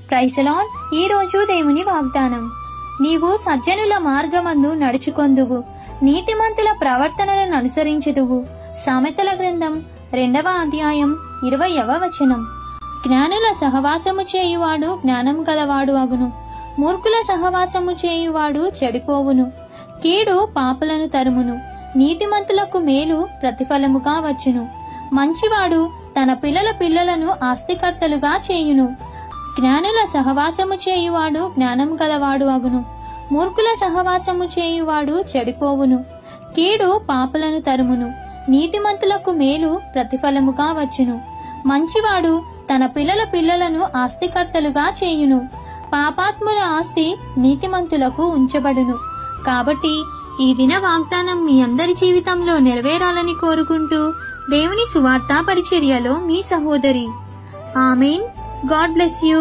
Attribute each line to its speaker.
Speaker 1: Praise the lord. ఈ రోజు దేవుని వాగ్దానం. నీవు సజ్జనుల మార్గమందు నడుచుకొందువు, నీతిమంతుల ప్రవర్తనలను అనుసరించుదువు. సామెతల గ్రంథం 2వ అధ్యాయం 20వ వచనం. జ్ఞానుల సహవాసము చేయువాడు జ్ఞానం గలవాడు అగును, మూర్ఖుల సహవాసము చేయువాడు చెడిపోవును. కీడు పాపులను తరుమును, నీతిమంతులకు మేలు ప్రతిఫలముగా వచ్చును. మంచివాడు తన పిల్లల పిల్లలను ఆస్తికర్తలుగా చేయును. జ్ఞానుల సహవాసము చేయువాడు జ్ఞానం గలవాడు అగును, మూర్ఖుల సహవాసము చేయువాడు చెడిపోవును. కీడు పాపులను తరుమును, నీతిమంతులకు మేలు ప్రతిఫలముగా వచ్చును. మంచివాడు తన పిల్లల పిల్లలను ఆస్తికర్తలుగా చేయును. పాపాత్ముల ఆస్తి నీతిమంతులకు ఉంచబడును. కాబట్టి ఈ దిన వాగ్దానం మీ అందరి జీవితంలో నెరవేరాలని కోరుకుంటూ దేవుని సువార్త పరిచర్యలో మీ సహోదరి. ఆమేన్. God bless you.